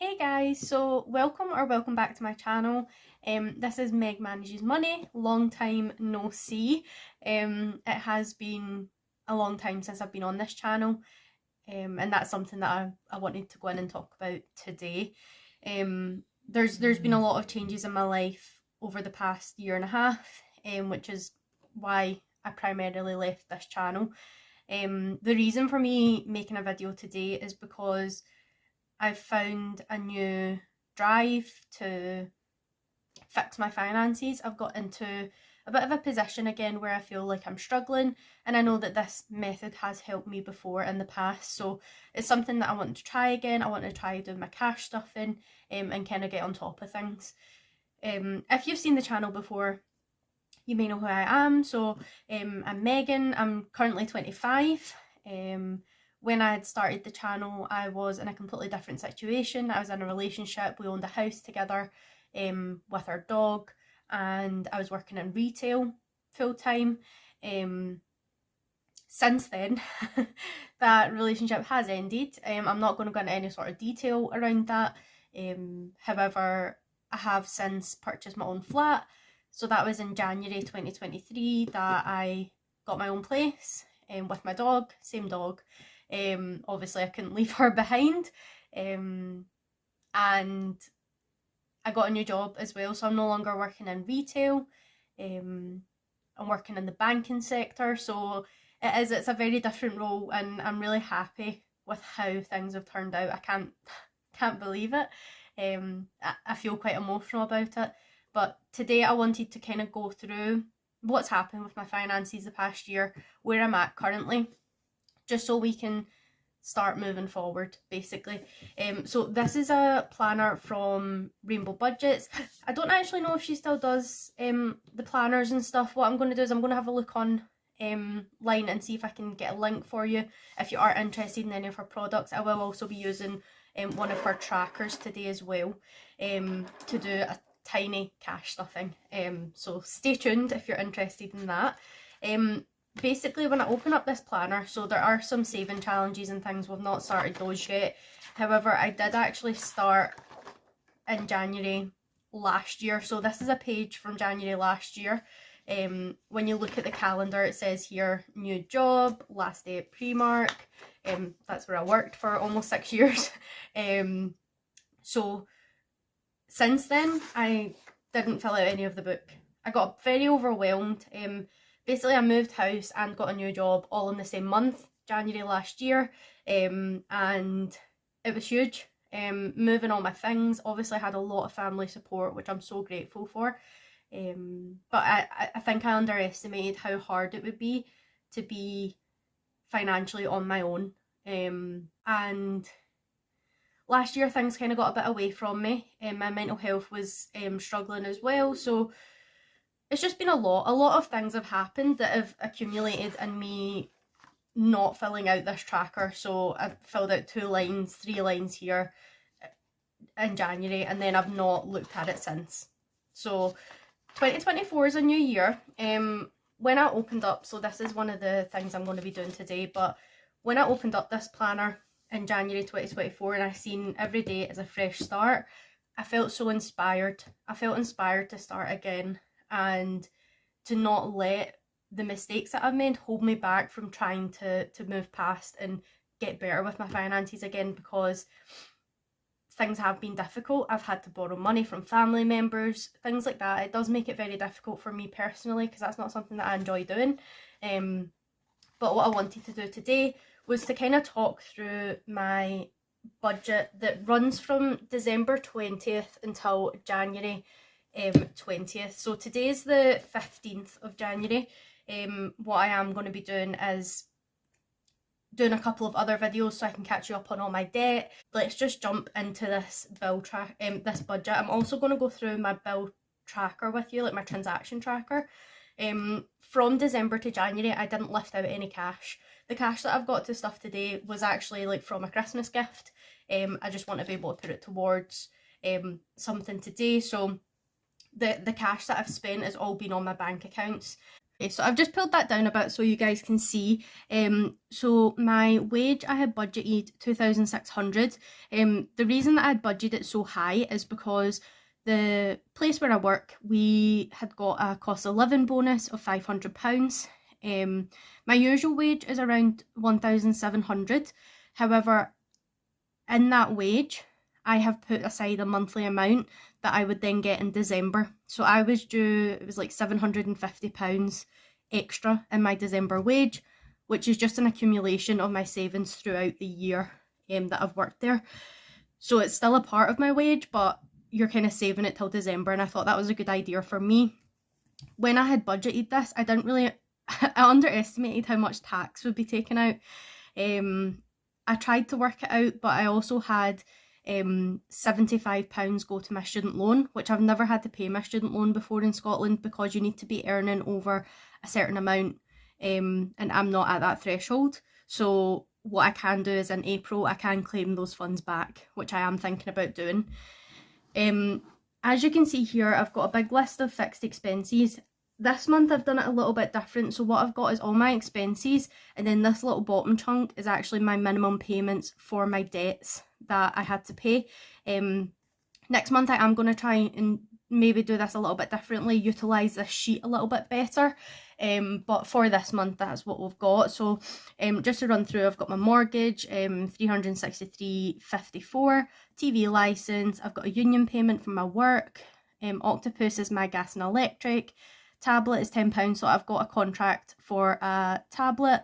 Hey guys, so welcome back to my channel. This is Meg Manages Money. Long time no see. It has been a long time since I've been on this channel, and that's something that I wanted to go in and talk about today. There's been a lot of changes in my life over the past year and a half, which is why I primarily left this channel. The reason for me making a video today is because I've found a new drive to fix my finances. I've got into a bit of a position again where I feel like I'm struggling, and I know that this method has helped me before in the past, so it's something that I want to try again. I want to try doing my cash stuffing and kind of get on top of things. If you've seen the channel before, you may know who I am. So I'm Megan. I'm currently 25. When I had started the channel, I was in a completely different situation. I was in a relationship, we owned a house together with our dog, and I was working in retail full time. Since then, that relationship has ended. I'm not going to go into any sort of detail around that. However, I have since purchased my own flat. So that was in January 2023 that I got my own place with my dog, same dog. Obviously I couldn't leave her behind, and I got a new job as well, so I'm no longer working in retail. I'm working in the banking sector, so it's a very different role, and I'm really happy with how things have turned out. I can't believe it. I feel quite emotional about it, but today I wanted to kind of go through what's happened with my finances the past year, where I'm at currently, just so we can start moving forward, basically. So this is a planner from Rainbow Budgets. I don't actually know if she still does the planners and stuff. What I'm going to do is I'm going to have a look on line and see if I can get a link for you if you are interested in any of her products. I will also be using one of her trackers today as well to do a tiny cash stuffing. So stay tuned if you're interested in that. Basically, when I open up this planner, so there are some saving challenges and things. We've not started those yet. However, I did actually start in January last year. So this is a page from January last year. When you look at the calendar, it says here, new job, last day at Primark. That's where I worked for almost 6 years. So since then, I didn't fill out any of the book. I got very overwhelmed. Basically, I moved house and got a new job all in the same month, January last year, and it was huge. Moving all my things. Obviously, I had a lot of family support, which I'm so grateful for. But I think I underestimated how hard it would be to be financially on my own. And last year, things kind of got a bit away from me. My mental health was struggling as well, so it's just been a lot of things have happened that have accumulated in me not filling out this tracker. So I've filled out 2 lines, 3 lines here in January, and then I've not looked at it since. So 2024 is a new year. When I opened up, so this is one of the things I'm going to be doing today, but when I opened up this planner in January 2024 and I seen every day as a fresh start, I felt so inspired. I felt inspired to start again, and to not let the mistakes that I've made hold me back from trying to move past and get better with my finances again, because things have been difficult. I've had to borrow money from family members, things like that. It does make it very difficult for me personally, because that's not something that I enjoy doing. But what I wanted to do today was to kind of talk through my budget that runs from December 20th until January 20th. So today's the 15th of January. What I am going to be doing is doing a couple of other videos so I can catch you up on all my debt. Let's just jump into this this budget. I'm also going to go through my bill tracker with you, like my transaction tracker. From December to January, I didn't lift out any cash. The cash that I've got to stuff today was actually like from a Christmas gift. I just want to be able to put it towards something today. So the cash that I've spent has all been on my bank accounts. Okay, so I've just pulled that down a bit so you guys can see. So my wage, I had budgeted 2,600. The reason that I had budgeted it so high is because the place where I work, we had got a cost of living bonus of £500. My usual wage is around 1,700. However, in that wage, I have put aside a monthly amount that I would then get in December. So I was due, it was like £750 extra in my December wage, which is just an accumulation of my savings throughout the year that I've worked there. So it's still a part of my wage, but you're kind of saving it till December, and I thought that was a good idea for me. When I had budgeted this, I didn't really, I underestimated how much tax would be taken out. I tried to work it out, but I also had £75 go to my student loan, which I've never had to pay my student loan before in Scotland because you need to be earning over a certain amount, and I'm not at that threshold. So what I can do is in April I can claim those funds back, which I am thinking about doing. As you can see here, I've got a big list of fixed expenses. This month I've done it a little bit different. So what I've got is all my expenses, and then this little bottom chunk is actually my minimum payments for my debts that I had to pay. Next month I am going to try and maybe do this a little bit differently, utilise this sheet a little bit better. But for this month, that's what we've got. So just to run through, I've got my mortgage, £363.54, TV licence, I've got a union payment from my work, Octopus is my gas and electric, tablet is £10, so I've got a contract for a tablet.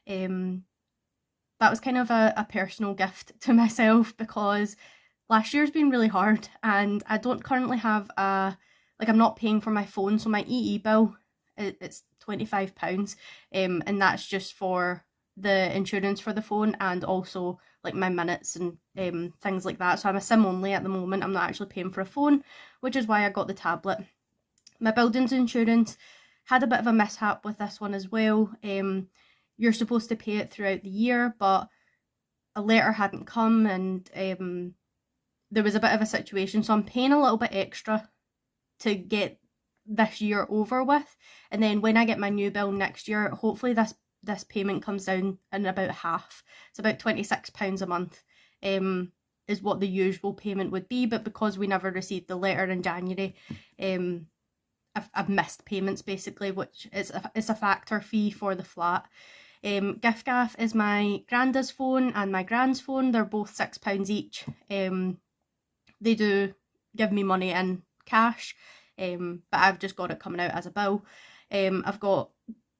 That was kind of a personal gift to myself because last year's been really hard and I don't currently have I'm not paying for my phone, so my EE bill, it's £25, and that's just for the insurance for the phone and also like my minutes and things like that. So I'm a SIM only at the moment, I'm not actually paying for a phone, which is why I got the tablet. My buildings insurance, had a bit of a mishap with this one as well. You're supposed to pay it throughout the year, but a letter hadn't come and there was a bit of a situation, so I'm paying a little bit extra to get this year over with, and then when I get my new bill next year, hopefully this payment comes down in about half. It's about £26 a month is what the usual payment would be, but because we never received the letter in January, I've missed payments basically, which is a factor fee for the flat. Gift is my granda's phone and my grand's phone. They're both £6 each. They do give me money in cash, but I've just got it coming out as a bill. I've got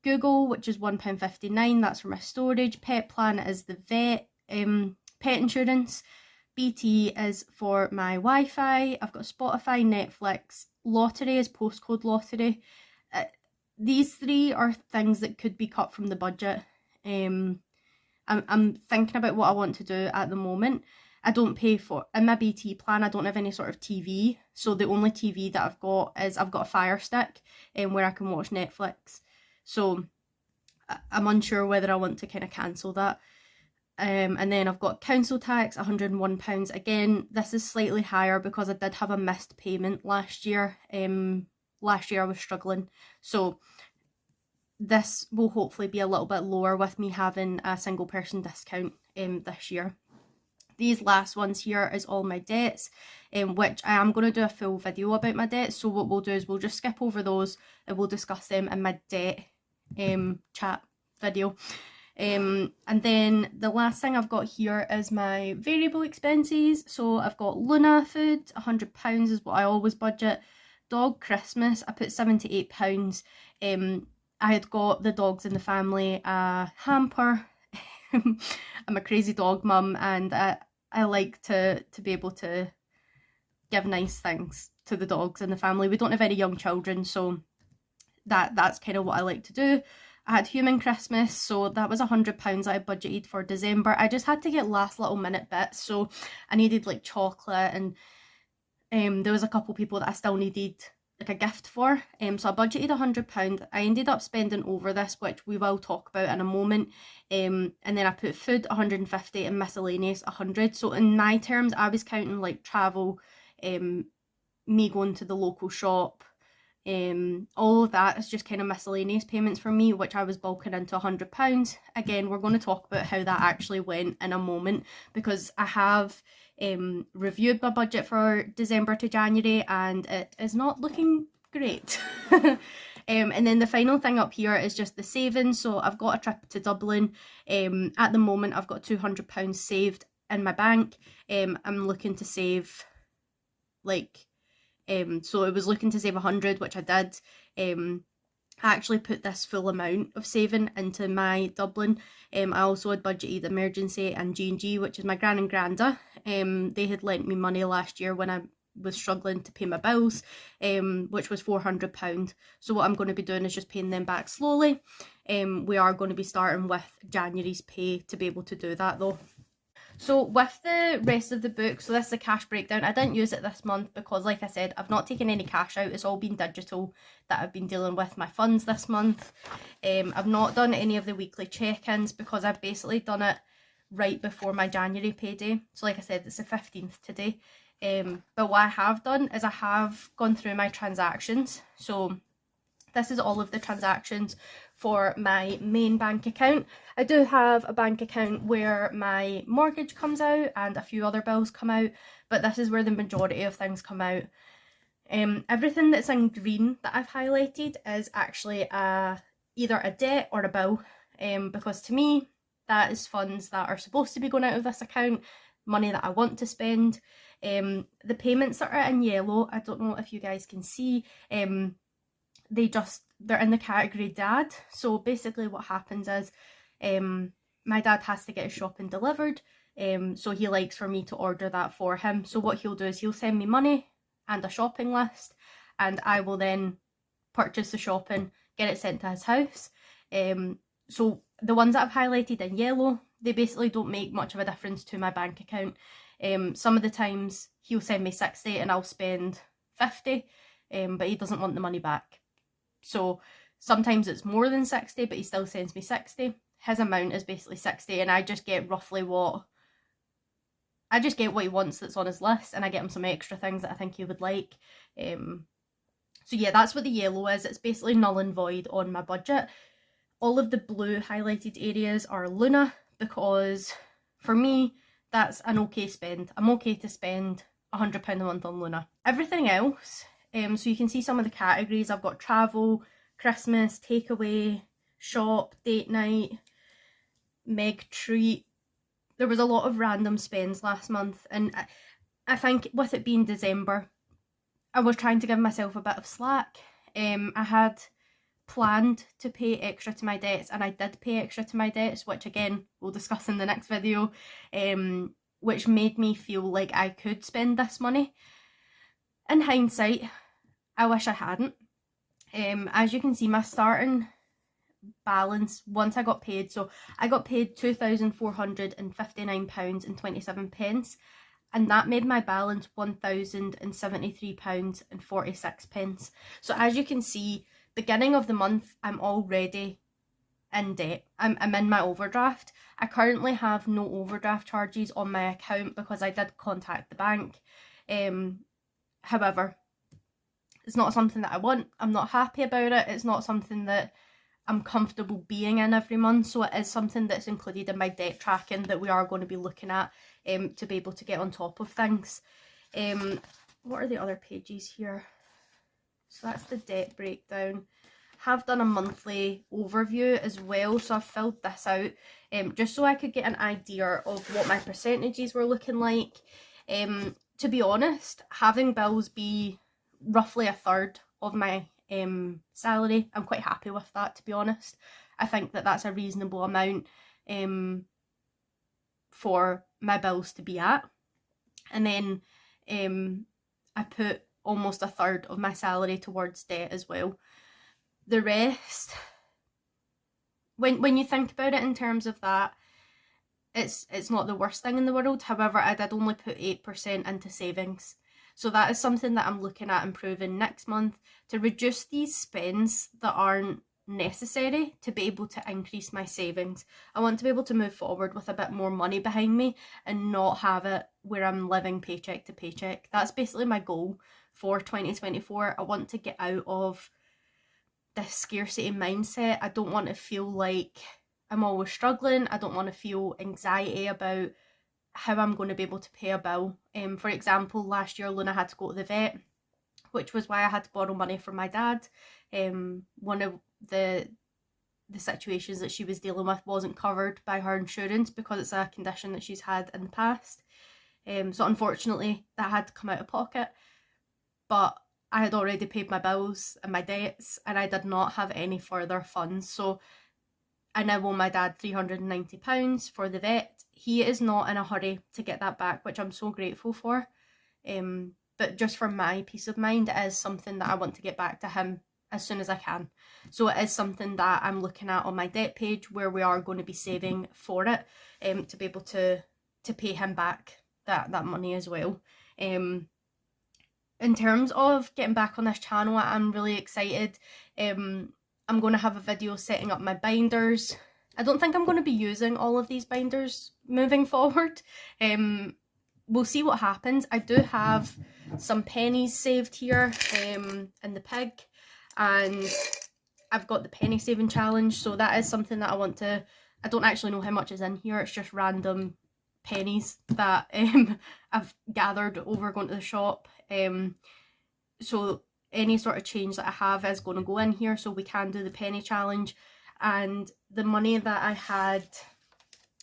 Google, which is £1.59, that's for my storage. Pet Plan is the vet, pet insurance. BT is for my Wi-Fi. I've got Spotify, Netflix. Lottery is postcode lottery. These three are things that could be cut from the budget. I'm thinking about what I want to do at the moment. I don't pay for, in my BT plan, I don't have any sort of TV. So the only TV that I've got is I've got a Fire Stick where I can watch Netflix. So I'm unsure whether I want to kind of cancel that. And then I've got council tax, £101. Again, this is slightly higher because I did have a missed payment last year. Last year I was struggling. So this will hopefully be a little bit lower with me having a single person discount this year. These last ones here is all my debts, which I am going to do a full video about my debts. So what we'll do is we'll just skip over those and we'll discuss them in my debt chat video. And then the last thing I've got here is my variable expenses. So I've got Luna food, £100 is what I always budget. Dog Christmas, I put £78. I had got the dogs in the family a hamper. I'm a crazy dog mum, and I like to be able to give nice things to the dogs in the family. We don't have any young children, so that's kind of what I like to do. I had Human Christmas, so that was £100 I budgeted for December. I just had to get last little minute bits, so I needed like chocolate, and there was a couple people that I still needed like a gift for, so I budgeted £100. I ended up spending over this, which we will talk about in a moment, and then I put food £150 and miscellaneous £100. So in my terms, I was counting like travel, me going to the local shop, All of that is just kind of miscellaneous payments for me, which I was bulking into £100. Again, we're going to talk about how that actually went in a moment, because I have reviewed my budget for December to January and it is not looking great. And then the final thing up here is just the savings. So I've got a trip to Dublin. At the moment, I've got £200 saved in my bank. I'm looking to save so I was looking to save 100, which I did. I actually put this full amount of saving into my Dublin. I also had budgeted emergency and G&G, which is my gran and granda. They had lent me money last year when I was struggling to pay my bills, which was £400. So what I'm going to be doing is just paying them back slowly. We are going to be starting with January's pay to be able to do that though. So with the rest of the book, so this is a cash breakdown. I didn't use it this month because, like I said, I've not taken any cash out. It's all been digital that I've been dealing with my funds this month. I've not done any of the weekly check-ins because I've basically done it right before my January payday. So like I said, it's the 15th today. But what I have done is I have gone through my transactions. So this is all of the transactions for my main bank account. I do have a bank account where my mortgage comes out and a few other bills come out, but this is where the majority of things come out. Everything that's in green that I've highlighted is actually either a debt or a bill, because to me that is funds that are supposed to be going out of this account, money that I want to spend. The payments that are in yellow, I don't know if you guys can see, they're in the category dad. So basically what happens is my dad has to get his shopping delivered, so he likes for me to order that for him. So what he'll do is he'll send me money and a shopping list, and I will then purchase the shopping, get it sent to his house. So the ones that I've highlighted in yellow, they basically don't make much of a difference to my bank account. Some of the times he'll send me 60 and I'll spend 50, but he doesn't want the money back. So sometimes it's more than 60, but he still sends me 60. His amount is basically 60, and I just get roughly what he wants that's on his list, and I get him some extra things that I think he would like. So yeah, that's what the yellow is. It's basically null and void on my budget. All of the blue highlighted areas are Luna, because for me, that's an okay spend. I'm okay to spend £100 a month on Luna. Everything else, so you can see some of the categories. I've got travel, Christmas, takeaway, shop, date night, Meg treat. There was a lot of random spends last month, and I think with it being December, I was trying to give myself a bit of slack. I had planned to pay extra to my debts, and I did pay extra to my debts, which again we'll discuss in the next video, which made me feel like I could spend this money. In hindsight, I wish I hadn't. As you can see, my starting balance once I got paid, so I got paid £2,459.27, and that made my balance £1,073.46. So as you can see, beginning of the month, I'm already in debt. I'm in my overdraft. I currently have no overdraft charges on my account because I did contact the bank. However, it's not something that I want. I'm not happy about it. It's not something that I'm comfortable being in every month. So it is something that's included in my debt tracking that we are going to be looking at to be able to get on top of things. What are the other pages here? So that's the debt breakdown. Have done a monthly overview as well, so I've filled this out just so I could get an idea of what my percentages were looking like. To be honest, having bills be roughly a third of my salary, I'm quite happy with that, to be honest. I think that that's a reasonable amount for my bills to be at. And then I put almost a third of my salary towards debt as well. The rest, when you think about it in terms of that, it's not the worst thing in the world. However, I did only put 8% into savings. So that is something that I'm looking at improving next month, to reduce these spends that aren't necessary to be able to increase my savings. I want to be able to move forward with a bit more money behind me and not have it where I'm living paycheck to paycheck. That's basically my goal for 2024. I want to get out of this scarcity mindset. I don't want to feel like I'm always struggling. I don't want to feel anxiety about how I'm going to be able to pay a bill. For example, last year Luna had to go to the vet, which was why I had to borrow money from my dad. One of the situations that she was dealing with wasn't covered by her insurance because it's a condition that she's had in the past. So unfortunately that had to come out of pocket, but I had already paid my bills and my debts and I did not have any further funds. So I now owe my dad £390 for the vet. He is not in a hurry to get that back, which I'm so grateful for. But just for my peace of mind, it is something that I want to get back to him as soon as I can. So it is something that I'm looking at on my debt page, where we are going to be saving for it, to be able to pay him back that money as well. In terms of getting back on this channel, I'm really excited. I'm going to have a video setting up my binders. I don't think I'm going to be using all of these binders moving forward. We'll see what happens. I do have some pennies saved here in the pig, and I've got the penny saving challenge, so that is something that I want to... I don't actually know how much is in here, it's just random pennies that I've gathered over going to the shop. So any sort of change that I have is going to go in here so we can do the penny challenge. And the money that I had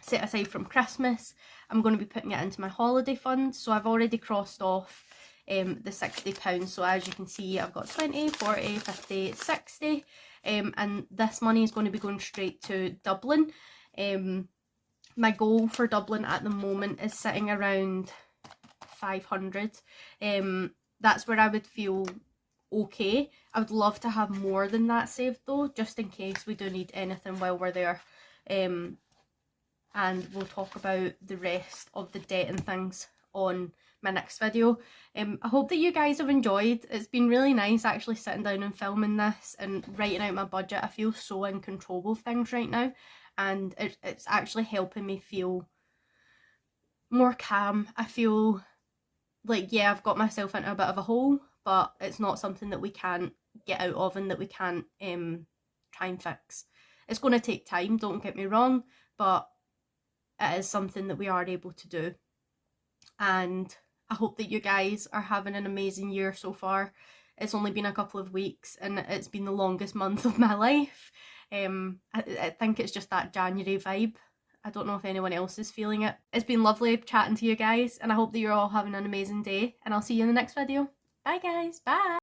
set aside from Christmas, I'm going to be putting it into my holiday fund. So I've already crossed off the £60. So as you can see, I've got 20, 40, 50, 60. And this money is going to be going straight to Dublin. My goal for Dublin at the moment is sitting around 500. That's where I would feel okay. I would love to have more than that saved though, just in case we do need anything while we're there. And we'll talk about the rest of the debt and things on my next video. I hope that you guys have enjoyed. It's been really nice actually sitting down and filming this and writing out my budget. I feel so in control of things right now, and it's actually helping me feel more calm. I feel like, yeah, I've got myself into a bit of a hole, but it's not something that we can't get out of and that we can't try and fix. It's going to take time, don't get me wrong, but it is something that we are able to do. And I hope that you guys are having an amazing year so far. It's only been a couple of weeks and it's been the longest month of my life. I think it's just that January vibe. I don't know if anyone else is feeling it. It's been lovely chatting to you guys, and I hope that you're all having an amazing day, and I'll see you in the next video. Bye guys, bye!